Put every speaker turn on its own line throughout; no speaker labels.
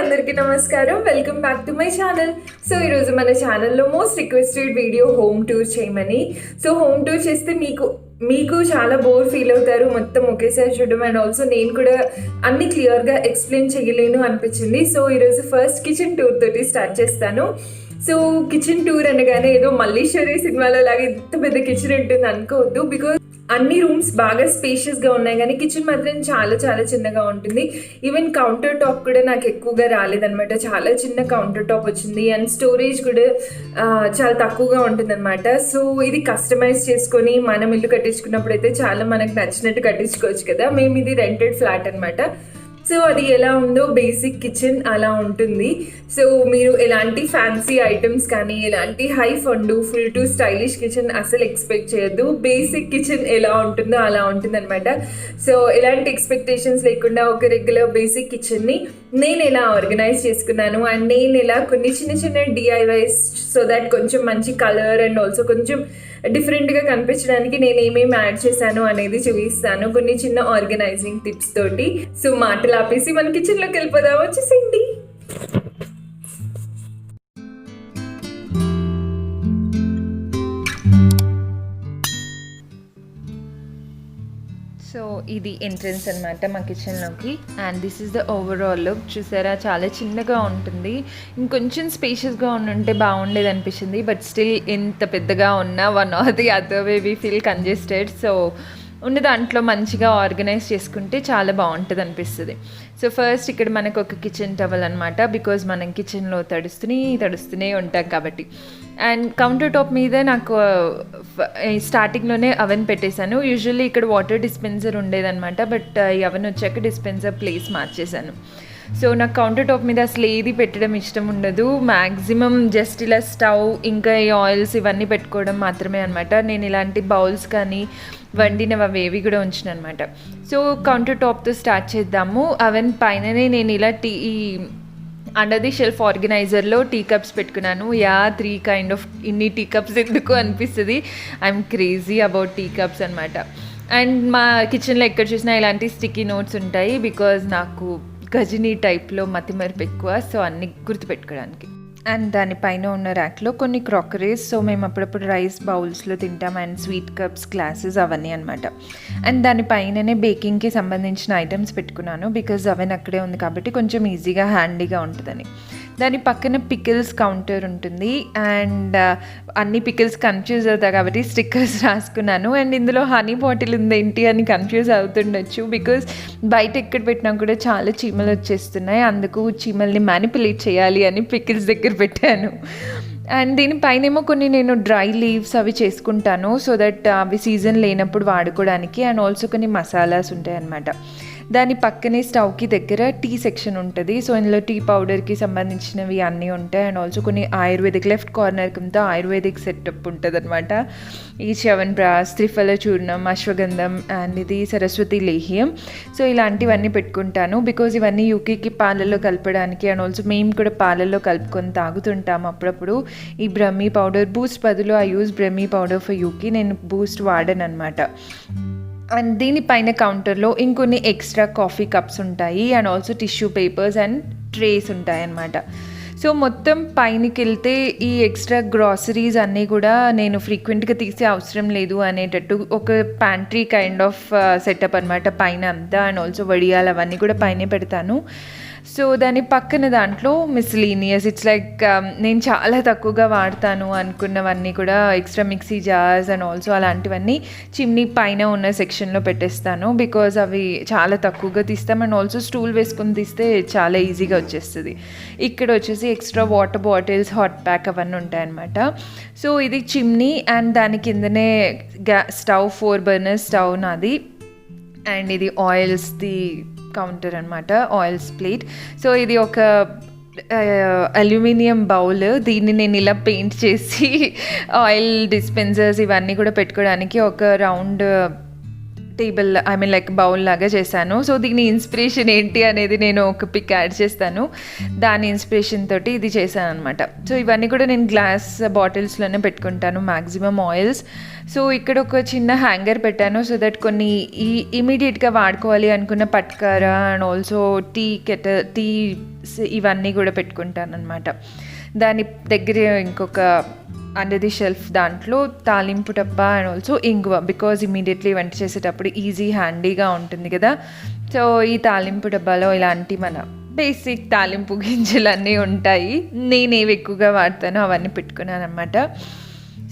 అందరికీ నమస్కారం. Welcome back to my channel. So ఈరోజు మన ఛానల్లో most requested video home tour చేయమని. సో హోమ్ టూర్ చేస్తే మీకు చాలా బోర్ ఫీల్ అవుతారు మొత్తం ఒకేసారి చూడడం. అండ్ ఆల్సో నేను కూడా అన్ని క్లియర్గా ఎక్స్ప్లెయిన్ చేయలేను అనిపించింది. సో ఈరోజు ఫస్ట్ కిచెన్ టూర్ తోటి స్టార్ట్ చేస్తాను. సో కిచెన్ టూర్ అనగానే ఏదో మల్లీశ్వరి సినిమాలో లాగా ఇంత పెద్ద కిచెన్ ఉంటుంది అనుకోవద్దు. బికాజ్ అన్ని రూమ్స్ బాగా స్పేషియస్గా ఉన్నాయి కానీ కిచెన్ మాత్రం చాలా చాలా చిన్నగా ఉంటుంది. ఈవెన్ కౌంటర్ టాప్ కూడా నాకు ఎక్కువగా రాలేదనమాట. చాలా చిన్న కౌంటర్ టాప్ వచ్చింది. అండ్ స్టోరేజ్ కూడా చాలా తక్కువగా ఉంటుంది అనమాట. సో ఇది కస్టమైజ్ చేసుకొని మనం ఇల్లు కట్టించుకున్నప్పుడు అయితే చాలా మనకు నచ్చినట్టు కట్టించుకోవచ్చు కదా. మేము ఇది రెంటెడ్ ఫ్లాట్ అనమాట. సో అది ఎలా ఉందో బేసిక్ కిచెన్ అలా ఉంటుంది. సో మీరు ఎలాంటి ఫ్యాన్సీ ఐటమ్స్ కానీ ఎలాంటి high fund full to stylish kitchen అసలు ఎక్స్పెక్ట్ చేయొద్దు. బేసిక్ కిచెన్ ఎలా ఉంటుందో అలా ఉంటుంది అనమాట. సో ఎలాంటి ఎక్స్పెక్టేషన్స్ లేకుండా ఒక రెగ్యులర్ బేసిక్ కిచెన్ని నేను ఎలా ఆర్గనైజ్ చేసుకున్నాను అండ్ నేను ఎలా కొన్ని చిన్న చిన్న డిఐవైస్ సో దాట్ కొంచెం మంచి కలర్ అండ్ ఆల్సో కొంచెం డిఫరెంట్గా కనిపించడానికి నేను ఏమేమి యాడ్ చేశాను అనేది చూపిస్తాను కొన్ని చిన్న ఆర్గనైజింగ్ టిప్స్ తోటి. సో మాటలు ఆపేసి మన కిచెన్లోకి వెళ్ళిపోదాం, వచ్చేసేయండి. సో ఇది ఎంట్రన్స్ అనమాట మా కిచెన్లోకి. And this is the overall look. చూసారా చాలా చిన్నగా ఉంటుంది. ఇంకొంచెం స్పేషియస్గా ఉంటే బాగుండేది అనిపించింది. బట్ స్టిల్ ఎంత పెద్దగా ఉన్నా one or the other way we feel congested. So ఉన్న దాంట్లో మంచిగా ఆర్గనైజ్ చేసుకుంటే చాలా బాగుంటుంది అనిపిస్తుంది. సో ఫస్ట్ ఇక్కడ మనకు ఒక కిచెన్ టవల్ అనమాట. బికాజ్ మనం కిచెన్లో తడుస్తూనే ఉంటాం కాబట్టి. అండ్ కౌంటర్ టాప్ మీద నాకు స్టార్టింగ్లోనే అవెన్ పెట్టేశాను. యూజువల్లీ ఇక్కడ వాటర్ డిస్పెన్సర్ ఉండేదన్నమాట. బట్ ఈ అవెన్ వచ్చాక డిస్పెన్సర్ ప్లేస్ మార్చేశాను. సో నాకు కౌంటర్ టాప్ మీద అసలు ఏది పెట్టడం ఇష్టం ఉండదు. మ్యాక్సిమం జస్ట్ ఇలా స్టవ్ ఇంకా ఈ ఆయిల్స్ ఇవన్నీ పెట్టుకోవడం మాత్రమే అనమాట. నేను ఇలాంటి బౌల్స్ కానీ వండినవి అవేవి కూడా ఉంచిన అనమాట. సో కౌంటర్ టాప్తో స్టార్ట్ చేద్దాము. అవెన్ పైననే నేను ఇలా ఈ అండర్ ది షెల్ఫ్ ఆర్గనైజర్లో టీ కప్స్ పెట్టుకున్నాను. 3 కైండ్ ఆఫ్ ఇన్ని టీ కప్స్ ఎందుకు అనిపిస్తుంది. I'm crazy about tea cups అనమాట. అండ్ మా కిచెన్లో ఎక్కడ చూసినా ఇలాంటి స్టిక్కీ నోట్స్ ఉంటాయి. బికాజ్ నాకు గజనీ టైప్లో మతిమరుపు ఎక్కువ. సో అన్ని గుర్తుపెట్టుకోవడానికి. అండ్ దానిపైన ఉన్న ర్యాక్లో కొన్ని క్రాకరీస్. సో మేము అప్పుడప్పుడు రైస్ బౌల్స్లో తింటాం. అండ్ స్వీట్ కప్స్, గ్లాసెస్ అవన్నీ అనమాట. అండ్ దానిపైననే బేకింగ్కి సంబంధించిన ఐటమ్స్ పెట్టుకున్నాను. బికాజ్ అవెన్ అక్కడే ఉంది కాబట్టి కొంచెం ఈజీగా హ్యాండీగా ఉంటుందని. దాని పక్కన పికిల్స్ కౌంటర్ ఉంటుంది. అండ్ అన్ని పికిల్స్ కన్ఫ్యూజ్ అవుతాయి కాబట్టి స్టిక్కర్స్ రాసుకున్నాను. అండ్ ఇందులో హనీ బాటిల్ ఉందేంటి అని కన్ఫ్యూజ్ అవుతుండొచ్చు. బికాజ్ బయట ఎక్కడ పెట్టినా కూడా చాలా చీమలు వచ్చేస్తున్నాయి. అందుకు చీమల్ని మ్యానిపులేట్ చేయాలి అని పికిల్స్ దగ్గర పెట్టాను. అండ్ దీనిపైన ఏమో కొన్ని నేను డ్రై లీవ్స్ అవి చేసుకుంటాను. సో దట్ అవి సీజన్ లేనప్పుడు వాడుకోవడానికి. అండ్ ఆల్సో కొన్ని మసాలాస్ ఉంటాయి అన్నమాట. దాని పక్కనే స్టవ్కి దగ్గర టీ సెక్షన్ ఉంటుంది. సో ఇందులో టీ పౌడర్కి సంబంధించినవి అన్నీ ఉంటాయి. అండ్ ఆల్సో కొన్ని ఆయుర్వేదిక్ లెఫ్ట్ కార్నర్కి అంతా ఆయుర్వేదిక్ సెటప్ ఉంటుంది అనమాట. ఈ చ్యవన్ప్రాష్, త్రిఫల చూర్ణం, అశ్వగంధం అండ్ ఇది సరస్వతి లేహ్యం. సో ఇలాంటివన్నీ పెట్టుకుంటాను. బికాజ్ ఇవన్నీ యూకేకి పాలల్లో కలపడానికి. అండ్ ఆల్సో మేము కూడా పాలల్లో కలుపుకొని తాగుతుంటాము అప్పుడప్పుడు. ఈ బ్రహ్మీ పౌడర్ బూస్ట్ బదులు I use brahmi powder for యూకి. నేను బూస్ట్ వాడను అనమాట. అండ్ దీనిపైన కౌంటర్లో ఇంకొన్ని ఎక్స్ట్రా కాఫీ కప్స్ ఉంటాయి. And also tissue papers and trays ఉంటాయి అన్నమాట. సో మొత్తం పైనకి వెళ్తే ఈ ఎక్స్ట్రా గ్రాసరీస్ అన్నీ కూడా నేను ఫ్రీక్వెంట్గా తీసే అవసరం లేదు అనేటట్టు ఒక ప్యాంట్రీ కైండ్ ఆఫ్ సెటప్ అనమాట పైన అంతా. అండ్ ఆల్సో వడియాలు అవన్నీ కూడా పైనే పెడతాను. సో దాని పక్కన దాంట్లో మిస్లీనియస్ ఇట్స్ లైక్ నేను చాలా తక్కువగా వాడతాను అనుకున్నవన్నీ కూడా extra mixie jars and also అలాంటివన్నీ చిమ్నీ పైన ఉన్న సెక్షన్లో పెట్టేస్తాను. బికాజ్ అవి చాలా తక్కువగా తీస్తాం. అండ్ ఆల్సో స్టూల్ వేసుకొని తీస్తే చాలా ఈజీగా వచ్చేస్తుంది. ఇక్కడ వచ్చేసి extra water bottles, hot pack అవన్నీ ఉంటాయన్నమాట. సో ఇది చిమ్నీ అండ్ దాని కిందనే స్టవ్ 4 బర్నర్ స్టవ్ నాది. అండ్ ఇది ఆయిల్స్ది కౌంటర్ అనమాట, ఆయిల్స్ ప్లేట్. సో ఇది ఒక అల్యూమినియం బౌల్. దీన్ని నేను ఇలా పెయింట్ చేసి ఆయిల్ డిస్పెన్సర్స్ ఇవన్నీ కూడా పెట్టుకోవడానికి ఒక round table I mean like bowl లాగా చేశాను. సో దీని ఇన్స్పిరేషన్ ఏంటి అనేది నేను ఒక పిక్ యాడ్ చేస్తాను. దాని ఇన్స్పిరేషన్ తోటి ఇది చేశాను అనమాట. సో ఇవన్నీ కూడా నేను గ్లాస్ బాటిల్స్లోనే పెట్టుకుంటాను మ్యాక్సిమం ఆయిల్స్. సో ఇక్కడ ఒక చిన్న హ్యాంగర్ పెట్టాను సో దట్ కొన్ని ఇమీడియట్గా వాడుకోవాలి అనుకున్న పట్కార అండ్ ఆల్సో టీ ఇవన్నీ కూడా పెట్టుకుంటాను అనమాట. దాని దగ్గర ఇంకొక అండర్ ది షెల్ఫ్ దాంట్లో తాలింపు డబ్బా అండ్ ఆల్సో ఇంగువ, బికాజ్ ఇమీడియట్లీ వంట చేసేటప్పుడు ఈజీ హ్యాండీగా ఉంటుంది కదా. సో ఈ తాలింపు డబ్బాలో ఇలాంటి మన బేసిక్ తాలింపు గింజలు ఉంటాయి. నేనేవి ఎక్కువగా వాడతానో అవన్నీ పెట్టుకున్నాను అనమాట.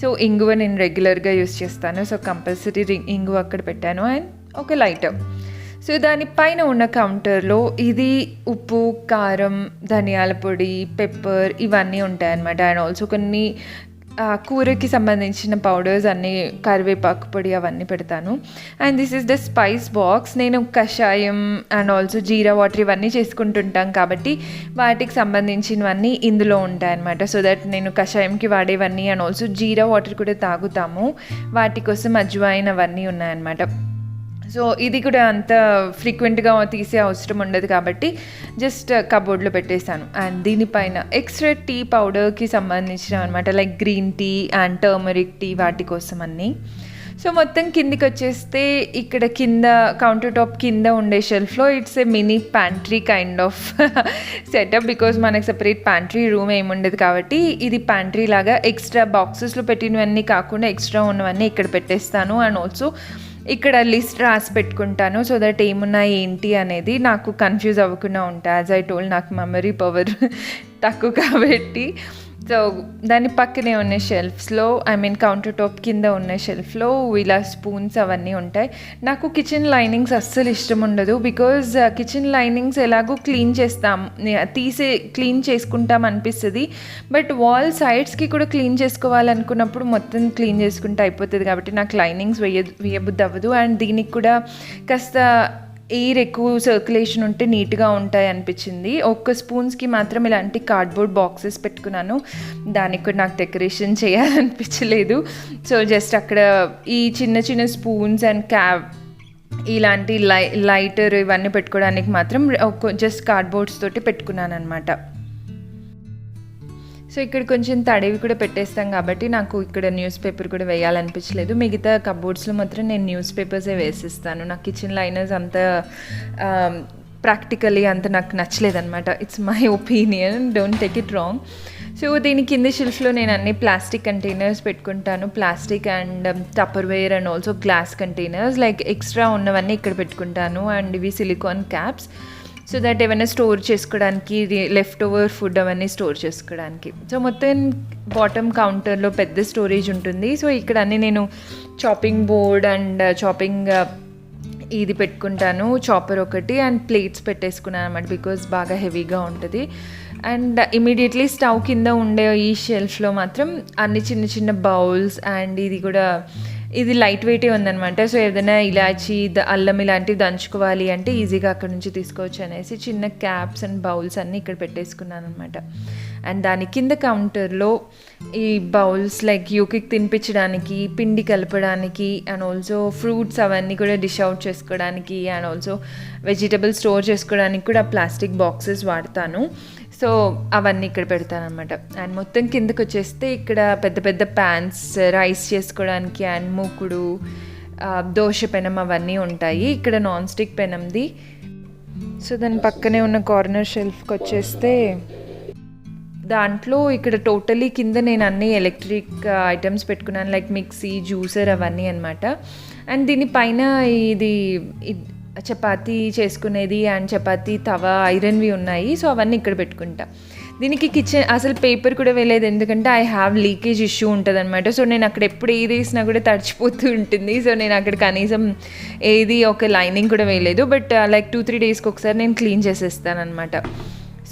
సో ఇంగువ నేను రెగ్యులర్గా యూస్ చేస్తాను. సో కంపల్సరీ ఇంగువ అక్కడ పెట్టాను అండ్ ఒక లైటర్. సో దానిపైన ఉన్న కౌంటర్లో ఇది ఉప్పు, కారం, ధనియాల పొడి, పెప్పర్ ఇవన్నీ ఉంటాయన్నమాట. అండ్ ఆల్సో కొన్ని కూరకి సంబంధించిన పౌడర్స్ అన్నీ, కరివేపాకు పొడి అవన్నీ పెడతాను. And this is the spice box. నేను కషాయం అండ్ ఆల్సో జీరా వాటర్ ఇవన్నీ చేసుకుంటుంటాం కాబట్టి వాటికి సంబంధించినవన్నీ ఇందులో ఉంటాయన్నమాట. సో దట్ నేను కషాయంకి వాడేవన్నీ అండ్ ఆల్సో జీరా వాటర్ కూడా తాగుతాము, వాటి కోసం అజ్వాయిన్ అవన్నీ ఉన్నాయన్నమాట. సో ఇది కూడా అంత ఫ్రీక్వెంట్గా తీసే అవసరం ఉండదు కాబట్టి జస్ట్ కబోర్డ్లో పెట్టేశాను. అండ్ దీనిపైన ఎక్స్ట్రా టీ పౌడర్కి సంబంధించిన అనమాట, like green tea and turmeric tea వాటి కోసం అన్నీ. సో మొత్తం కిందికి వచ్చేస్తే ఇక్కడ కింద కౌంటర్ టాప్ కింద ఉండే షెల్ఫ్లో it's a mini pantry kind of setup, because మనకు సపరేట్ ప్యాంట్రీ రూమ్ ఏమి ఉండదు కాబట్టి ఇది ప్యాంట్రీ లాగా ఎక్స్ట్రా బాక్సెస్లో పెట్టినవన్నీ కాకుండా ఎక్స్ట్రా ఉన్నవన్నీ ఇక్కడ పెట్టేస్తాను. అండ్ ఆల్సో ఇక్కడ లిస్ట్ రాసి పెట్టుకుంటాను సో దట్ ఏమున్నాయి ఏంటి అనేది నాకు కన్ఫ్యూజ్ అవ్వకుండా ఉంటాయి. యాజ్ ఐ టోల్డ్, నాకు మెమరీ పవర్ తక్కువ కాబట్టి. సో దాని పక్కనే ఉన్న షెల్ఫ్స్లో ఐ మీన్ కౌంటర్ టాప్ కింద ఉన్న షెల్ఫ్లో ఇలా స్పూన్స్ అవన్నీ ఉంటాయి. నాకు కిచెన్ లైనింగ్స్ అస్సలు ఇష్టం ఉండదు, బికాజ్ కిచెన్ లైనింగ్స్ ఎలాగో క్లీన్ చేస్తాం, క్లీన్ చేసుకుంటాం అనిపిస్తుంది. బట్ వాల్ సైడ్స్కి కూడా క్లీన్ చేసుకోవాలనుకున్నప్పుడు మొత్తం క్లీన్ చేసుకుంటే అయిపోతుంది కాబట్టి నాకు లైనింగ్స్ వేయబుద్ధి అవ్వదు. అండ్ దీనికి కూడా కాస్త ఎయిర్ ఎక్కువ సర్క్యులేషన్ ఉంటే నీట్గా ఉంటాయి అనిపించింది. ఒక్క స్పూన్స్కి మాత్రం ఇలాంటి కార్డ్బోర్డ్ బాక్సెస్ పెట్టుకున్నాను, దానికి కూడా నాకు డెకరేషన్ చేయాలనిపించలేదు. సో జస్ట్ అక్కడ ఈ చిన్న చిన్న స్పూన్స్ అండ్ ఇలాంటి లైటర్ ఇవన్నీ పెట్టుకోవడానికి మాత్రం జస్ట్ కార్డ్బోర్డ్స్ తోటి పెట్టుకున్నాను అనమాట. సో ఇక్కడ కొంచెం తడివి కూడా పెట్టేస్తాం కాబట్టి నాకు ఇక్కడ న్యూస్ పేపర్ కూడా వేయాలనిపించలేదు. మిగతా కబోర్డ్స్లో మాత్రం నేను న్యూస్ పేపర్సే వేసిస్తాను. నాకు కిచెన్ లైనర్స్ అంత ప్రాక్టికలీ అంత నాకు నచ్చలేదన్నమాట. It's my opinion, don't take it wrong. So దీని కింద షెల్ఫ్లో నేను అన్ని ప్లాస్టిక్ కంటైనర్స్ పెట్టుకుంటాను, plastic and Tupperware and also glass containers, like extra ఉన్నవన్నీ ఇక్కడ పెట్టుకుంటాను. అండ్ ఇవి సిలికాన్ క్యాప్స్ సో దట్ ఏమైనా స్టోర్ చేసుకోవడానికి, లెఫ్ట్ ఓవర్ ఫుడ్ అవన్నీ స్టోర్ చేసుకోవడానికి. సో మొత్తం బాటమ్ కౌంటర్లో పెద్ద స్టోరేజ్ ఉంటుంది. సో ఇక్కడ అన్నీ నేను చాపింగ్ బోర్డ్ అండ్ చాపింగ్ ఇది పెట్టుకుంటాను, చాపర్ ఒకటి అండ్ ప్లేట్స్ పెట్టేసుకున్నాను అన్నమాట, బికాజ్ బాగా హెవీగా ఉంటుంది. అండ్ ఇమీడియట్లీ స్టవ్ కింద ఉండే ఈ షెల్ఫ్లో మాత్రం అన్ని చిన్న చిన్న బౌల్స్ అండ్ ఇది లైట్ వెయిటే ఉందన్నమాట. సో ఏదైనా ఇలాచి, అల్లం ఇలాంటివి దంచుకోవాలి అంటే ఈజీగా అక్కడ నుంచి తీసుకోవచ్చు అనేసి చిన్న క్యాప్స్ అండ్ బౌల్స్ అన్నీ ఇక్కడ పెట్టేసుకున్నాను అనమాట. అండ్ దాని కింద కౌంటర్లో ఈ బౌల్స్ లైక్ యూకికి తినిపించడానికి, పిండి కలపడానికి అండ్ ఆల్సో ఫ్రూట్స్ అవన్నీ కూడా డిష్ అవుట్ చేసుకోవడానికి అండ్ ఆల్సో వెజిటబుల్స్ స్టోర్ చేసుకోవడానికి కూడా ప్లాస్టిక్ బాక్సెస్ వాడతాను. సో అవన్నీ ఇక్కడ పెడతాను అనమాట. అండ్ మొత్తం కిందకి వచ్చేస్తే ఇక్కడ పెద్ద పెద్ద ప్యాన్స్, రైస్ చేసుకోవడానికి అండ్ మూకుడు, దోశ పెనం అవన్నీ ఉంటాయి. ఇక్కడ నాన్ స్టిక్ పెనంది. సో దాని పక్కనే ఉన్న కార్నర్ షెల్ఫ్కి వచ్చేస్తే దాంట్లో ఇక్కడ టోటలీ కింద నేను అన్ని ఎలక్ట్రిక్ ఐటమ్స్ పెట్టుకున్నాను, లైక్ మిక్సీ, జ్యూసర్ అవన్నీ అనమాట. అండ్ దీనిపైన ఇది చపాతీ చేసుకునేది అండ్ చపాతీ తవా ఐరన్వి ఉన్నాయి. సో అవన్నీ ఇక్కడ పెట్టుకుంటా. దీనికి కిచెన్ అసలు పేపర్ కూడా వేయలేదు, ఎందుకంటే ఐ హ్యావ్ లీకేజ్ ఇష్యూ ఉంటుంది అనమాట. సో నేను అక్కడ ఎప్పుడు ఏది వేసినా కూడా తడిచిపోతూ ఉంటుంది. సో నేను అక్కడ కనీసం ఏది ఒక లైనింగ్ కూడా వేయలేదు. బట్ లైక్ 2-3 డేస్కి ఒకసారి నేను క్లీన్ చేసేస్తాను అనమాట.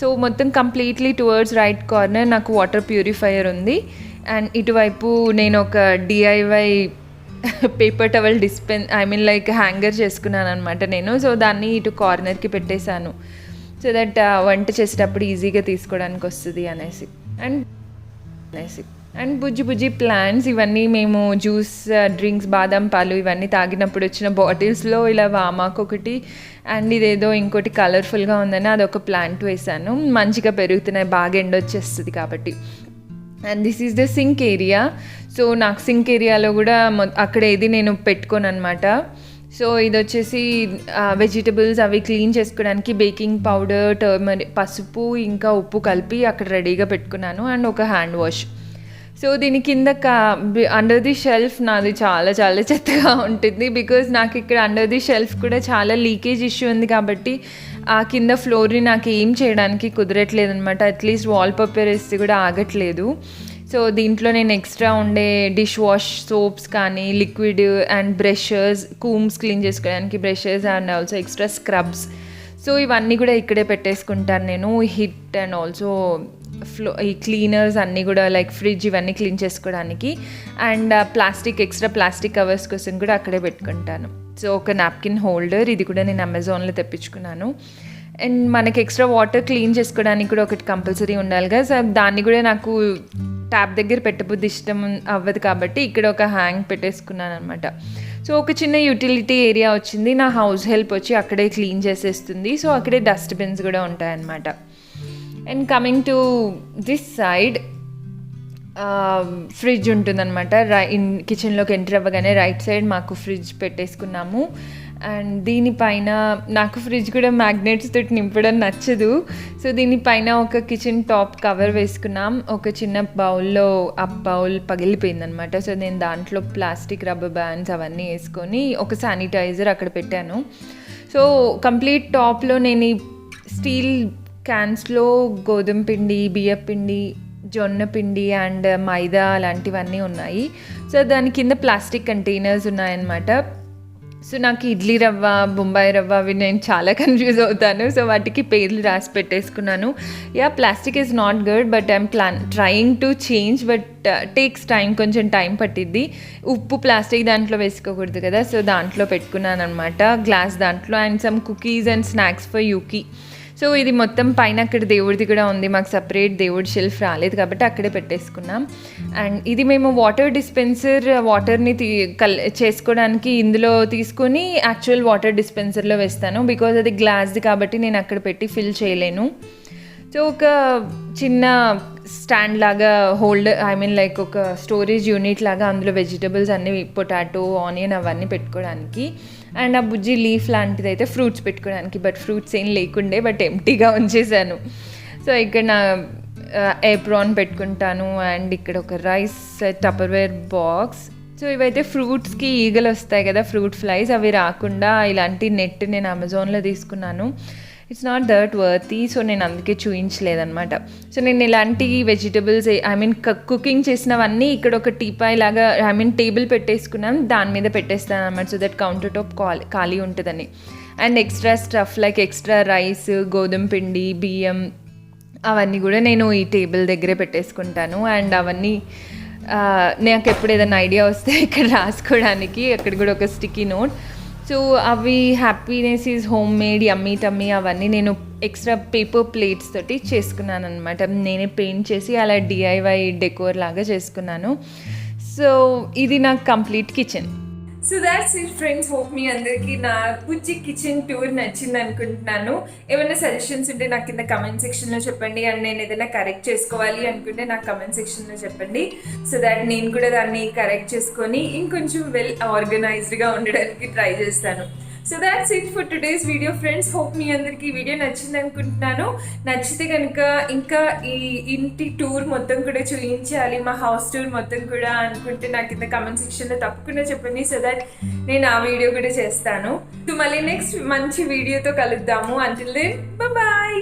సో మొత్తం కంప్లీట్లీ టువర్డ్స్ రైట్ కార్నర్ నాకు వాటర్ ప్యూరిఫైయర్ ఉంది. అండ్ ఇటువైపు నేను ఒక DIY paper towel like hanger చేసుకున్నాను అనమాట నేను. సో దాన్ని ఇటు కార్నర్కి పెట్టేశాను సో దట్ వంట చేసేటప్పుడు ఈజీగా తీసుకోవడానికి వస్తుంది అనేసి. అండ్ బుజ్జి బుజ్జి ప్లాంట్స్ ఇవన్నీ మేము జ్యూస్ డ్రింక్స్ బాదం పాలు ఇవన్నీ తాగినప్పుడు వచ్చిన బాటిల్స్లో ఇలా వామాకు ఒకటి అండ్ ఇదేదో ఇంకోటి కలర్ఫుల్గా ఉందని అదొక ప్లాంట్ వేసాను. మంచిగా పెరుగుతున్నాయి, బాగా ఎండొచ్చేస్తుంది కాబట్టి. And this is the sink area. So నాకు సింక్ ఏరియాలో కూడా అక్కడ ఏది నేను పెట్టుకోను అనమాట. సో ఇది వచ్చేసి వెజిటబుల్స్ అవి క్లీన్ చేసుకోవడానికి బేకింగ్ పౌడర్, టర్మరిక్, పసుపు ఇంకా ఉప్పు కలిపి అక్కడ రెడీగా పెట్టుకున్నాను. అండ్ ఒక హ్యాండ్ వాష్. సో దీని కింద అండర్ ది షెల్ఫ్ నాది చాలా చాలా చెత్తగా ఉంటుంది. బికాజ్ నాకు ఇక్కడ అండర్ ది షెల్ఫ్ కూడా చాలా లీకేజ్ ఇష్యూ ఉంది కాబట్టి ఆ కింద ఫ్లోర్ని నాకు ఏం చేయడానికి కుదరట్లేదు అనమాట. అట్లీస్ట్ వాల్ పేపర్ వేస్తే కూడా ఆగట్లేదు. సో దీంట్లో నేను ఎక్స్ట్రా ఉండే డిష్ వాష్ సోప్స్ కానీ liquid and brushes, combs clean చేసుకోవడానికి brushes and also extra scrubs, so ఇవన్నీ కూడా ఇక్కడే పెట్టేసుకుంటాను నేను. హిట్ అండ్ ఆల్సో ఈ క్లీనర్స్ అన్నీ కూడా లైక్ ఫ్రిడ్జ్ ఇవన్నీ క్లీన్ చేసుకోవడానికి. అండ్ ఎక్స్ట్రా ప్లాస్టిక్ కవర్స్ కోసం కూడా అక్కడే పెట్టుకుంటాను. సో ఒక నాప్కిన్ హోల్డర్, ఇది కూడా నేను అమెజాన్లో తెప్పించుకున్నాను. అండ్ మనకి ఎక్స్ట్రా వాటర్ క్లీన్ చేసుకోవడానికి కూడా ఒకటి కంపల్సరీ ఉండాలి కదా. సో దాన్ని కూడా నాకు ట్యాప్ దగ్గర పెట్టబుద్ధి ఇష్టం అవ్వదు కాబట్టి ఇక్కడ ఒక హ్యాంగ్ పెట్టేసుకున్నాను అనమాట. సో ఒక చిన్న యూటిలిటీ ఏరియా వచ్చింది. నా హౌస్ హెల్ప్ వచ్చి అక్కడే క్లీన్ చేసేస్తుంది. సో అక్కడే డస్ట్బిన్స్ కూడా ఉంటాయన్నమాట. And coming to this side fridge ఉంటుందన్నమాట. కిచెన్లోకి ఎంటర్ అవ్వగానే రైట్ సైడ్ మాకు ఫ్రిడ్జ్ పెట్టేసుకున్నాము. అండ్ దీనిపైన నాకు ఫ్రిడ్జ్ కూడా మ్యాగ్నెట్స్ తోటి నింపడం నచ్చదు. సో దీనిపైన ఒక కిచెన్ టాప్ కవర్ వేసుకున్నాం. ఒక చిన్న బౌల్లో ఆ బౌల్ పగిలిపోయిందనమాట. సో నేను దాంట్లో ప్లాస్టిక్ రబ్బర్ బ్యాండ్స్ అవన్నీ వేసుకొని ఒక శానిటైజర్ అక్కడ పెట్టాను. సో కంప్లీట్ టాప్లో నేను ఈ స్టీల్ క్యాన్స్లో గోధుమ పిండి, బియ్యం పిండి, జొన్న పిండి అండ్ మైదా అలాంటివన్నీ ఉన్నాయి. సో దాని కింద ప్లాస్టిక్ కంటైనర్స్ ఉన్నాయన్నమాట. సో నాకు ఇడ్లీ రవ్వ, బొంబాయి రవ్వ అవి నేను చాలా కన్ఫ్యూజ్ అవుతాను. సో వాటికి పేర్లు రాసి పెట్టేసుకున్నాను. Plastic is not good but I'm trying to change, but takes time, కొంచెం టైం పట్టిద్ది. ఉప్పు ప్లాస్టిక్ దాంట్లో వేసుకోకూడదు కదా, సో దాంట్లో పెట్టుకున్నాను అనమాట, గ్లాస్ దాంట్లో. And some cookies and snacks for యూకి. సో ఇది మొత్తం పైన అక్కడ దేవుడిది కూడా ఉంది. మాకు సపరేట్ దేవుడి షెల్ఫ్ రాలేదు కాబట్టి అక్కడే పెట్టేసుకున్నాం. అండ్ ఇది మేము వాటర్ డిస్పెన్సర్, వాటర్ని చేసుకోవడానికి ఇందులో తీసుకొని యాక్చువల్ వాటర్ డిస్పెన్సర్లో వేస్తాను. బికాజ్ అది గ్లాస్ది కాబట్టి నేను అక్కడ పెట్టి ఫిల్ చేయలేను. సో ఒక చిన్న స్టాండ్ లాగా హోల్డర్, లైక్ ఒక స్టోరేజ్ యూనిట్ లాగా అందులో వెజిటబుల్స్ అన్నీ, పొటాటో, ఆనియన్ అవన్నీ పెట్టుకోవడానికి. అండ్ ఆ బుజ్జి లీఫ్ లాంటిది అయితే ఫ్రూట్స్ పెట్టుకోవడానికి. బట్ ఫ్రూట్స్ ఏం లేకుండే, బట్ ఎంటీగా ఉంచేసాను. సో ఇక్కడ నా ఏప్రాన్ పెట్టుకుంటాను. అండ్ ఇక్కడ ఒక రైస్ టపర్వేర్ బాక్స్. సో ఇవైతే ఫ్రూట్స్కి ఈగలు వస్తాయి కదా, ఫ్రూట్ ఫ్లైస్, అవి రాకుండా ఇలాంటి నెట్ నేను అమెజాన్లో తీసుకున్నాను. It's not that worthy, so నేను అందుకే చూయించలేదన్నమాట. సో నేను ఇలాంటి వెజిటబుల్స్ కుకింగ్ చేసినవన్నీ ఇక్కడ ఒక టీపాయ్ లాగా టేబుల్ పెట్టేసుకున్నాను, దాని మీద పెట్టేస్తాను అనమాట. సో దట్ కౌంటర్ టాప్ ఖాళీ ఉంటుందని. And extra stuff like extra rice, గోధుమ పిండి, బియ్యం అవన్నీ కూడా నేను ఈ టేబుల్ దగ్గరే పెట్టేసుకుంటాను. అండ్ అవన్నీ నాకు ఎప్పుడు ఏదైనా ఐడియా వస్తే ఇక్కడ రాసుకోవడానికి అక్కడ కూడా ఒక స్టిక్కీ నోట్. సో అవి happiness is home made, yummy tummy అవన్నీ నేను ఎక్స్ట్రా పేపర్ ప్లేట్స్ తోటి చేసుకున్నాను అనమాట. నేనే పెయింట్ చేసి అలా DIY డెకోర్ లాగా చేసుకున్నాను. సో ఇది నాకు complete kitchen. So that's it friends. Hope మీ అందరికీ నా బుజ్జి కిచెన్ టూర్ నచ్చింది అనుకుంటున్నాను. ఏమైనా సజెషన్స్ ఉంటే నాకు కింద కమెంట్ సెక్షన్లో చెప్పండి. అండ్ నేను ఏదైనా కరెక్ట్ చేసుకోవాలి అనుకుంటే నాకు కమెంట్ సెక్షన్లో చెప్పండి. సో దాట్ నేను కూడా దాన్ని కరెక్ట్ చేసుకొని ఇంకొంచెం వెల్ ఆర్గనైజ్డ్గా ఉండడానికి ట్రై చేస్తాను. So that's it for today's video friends. Hope మీ అందరికీ ఈ వీడియో నచ్చింది అనుకుంటున్నాను. నచ్చితే కనుక ఇంకా ఈ ఇంటి టూర్ మొత్తం కూడా చూపించాలి, మా హౌస్ టూర్ మొత్తం కూడా అనుకుంటే నాకు కింద కమెంట్ సెక్షన్లో తప్పకుండా చెప్పండి. సో దట్ నేను ఆ వీడియో కూడా చేస్తాను. సో మళ్ళీ నెక్స్ట్ మంచి వీడియోతో కలుద్దాము. Until then bye.